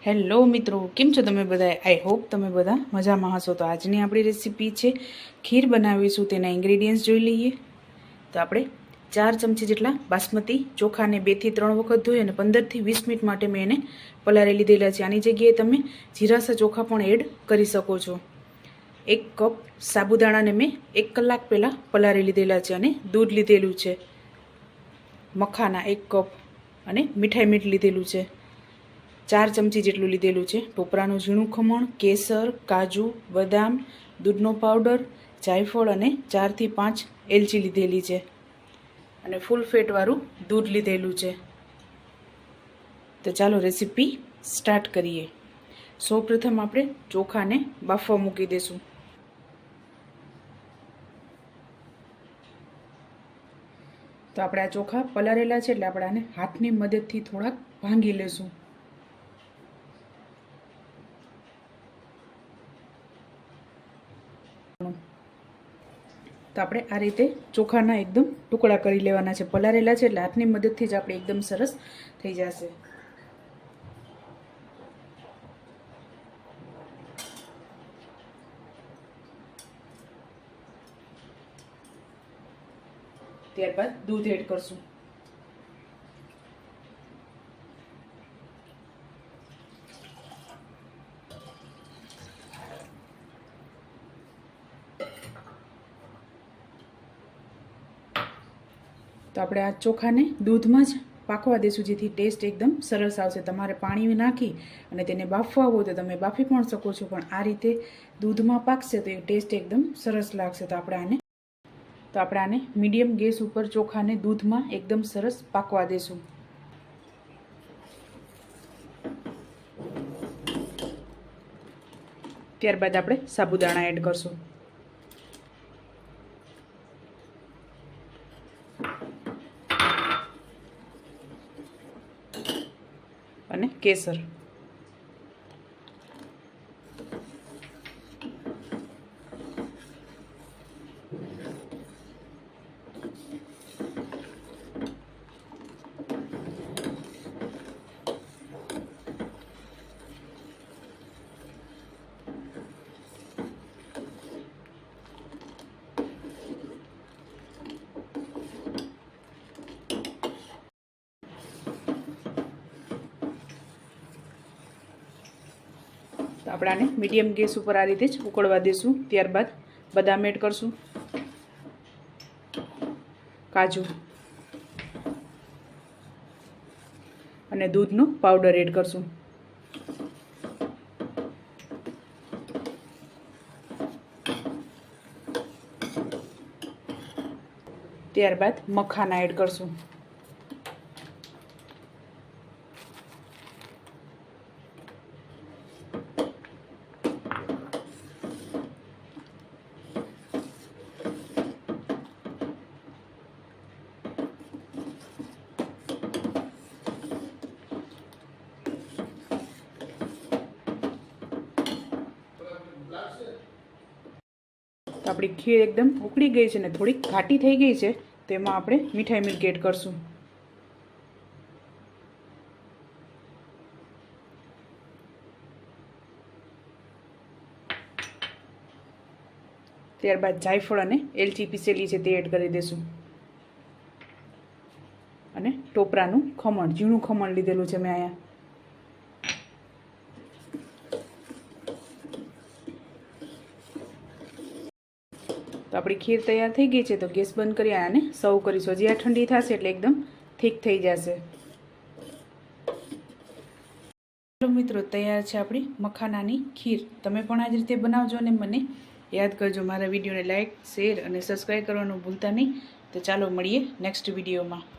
Hello મિત્રો, કેમ છો તમે બધા? આઈ હોપ તમે બધા મજામાં હશો. તો આજની આપણી રેસીપી છે ખીર બનાવીશું. તેના ઇન્ગ્રેડિયન્ટ્સ જોઈ લઈએ. તો આપણે 4 ચમચી જેટલા બાસમતી ચોખાને 2 થી 3 વખત ધોઈ અને 15 થી 20 મિનિટ માટે મેં એને પલાળી લીધેલા છે. આની જગ્યાએ તમે જીરાસા ચોખા પણ એડ કરી શકો છો. 1 કપ સાબુદાણાને મેં 1 કલાક પહેલાં પલાળી લીધેલા છે અને દૂધ લીધેલું છે. મખાના 1 કપ અને મીઠાઈ મીઠ લીધેલું છે. 4 ચમચી જેટલું લીધેલું છે. ટોપરાનું ઝીણું ખમણ, કેસર, કાજુ, બદામ, દૂધનો પાવડર, જાયફળ અને 4 થી 5 એલચી લીધેલી છે અને ફૂલ ફેટવાળું દૂધ લીધેલું છે. તો ચાલો રેસીપી સ્ટાર્ટ કરીએ. સૌપ્રથમ આપણે ચોખાને બાફવા મૂકી દઈશું. તો આપણે આ ચોખા પલાળેલા છે એટલે આપણે આને હાથની મદદથી થોડાક ભાંગી લેશું. તો આપણે આ રીતે ચોખાના એકદમ ટુકડા કરી લેવાના છે. પલાળેલા છે એટલે હાથની મદદથી જ આપણે એકદમ સરસ થઈ જશે. ત્યારબાદ દૂધ એડ કરશું. તો આપણે આ ચોખાને દૂધમાં જ પાકવા દઈશું, જેથી ટેસ્ટ એકદમ સરસ આવશે. તમારે પાણી નાખી અને તેને બાફવા હોય તો તમે બાફી પણ શકો છો, પણ આ રીતે દૂધમાં પાકશે તો એ ટેસ્ટ એકદમ સરસ લાગશે. તો આપણે આને મીડિયમ ગેસ ઉપર ચોખાને દૂધમાં એકદમ સરસ પાકવા દઈશું. ત્યારબાદ આપણે સાબુદાણા એડ કરશું. અને કેસર. તો આપણે આને મીડિયમ ગેસ ઉપર આ રીતે જ ઉકળવા દઈશું. ત્યારબાદ બદામ એડ કરશું, કાજુ અને દૂધનો પાવડર એડ કરશું. ત્યારબાદ મખાના એડ કરશું. તો આપણી ખીર એકદમ ઉકળી ગઈ છે ને થોડીક ઘાટી થઈ ગઈ છે, તો એમાં આપણે મીઠાઈ મિલ્ક એડ કરશું. ત્યારબાદ જાયફળ અને એલચી પીસેલી છે તે એડ કરી દઈશું. અને ટોપરાનું ખમણ, ઝીણું ખમણ લીધેલું છે મેં અહીંયા. તો આપણી ખીર તૈયાર થઈ ગઈ છે. તો ગેસ બંધ કરી આને સર્વ કરીશું. હજી આ ઠંડી થશે એટલે એકદમ થીક થઈ જશે. ચાલો મિત્રો, તૈયાર છે આપણી મખાનાની ખીર. તમે પણ આ જ રીતે બનાવજો અને મને યાદ કરજો. મારા વિડીયોને લાઇક, શેર અને સબસ્ક્રાઈબ કરવાનું ભૂલતા નહીં. તો ચાલો મળીએ નેક્સ્ટ વિડીયોમાં.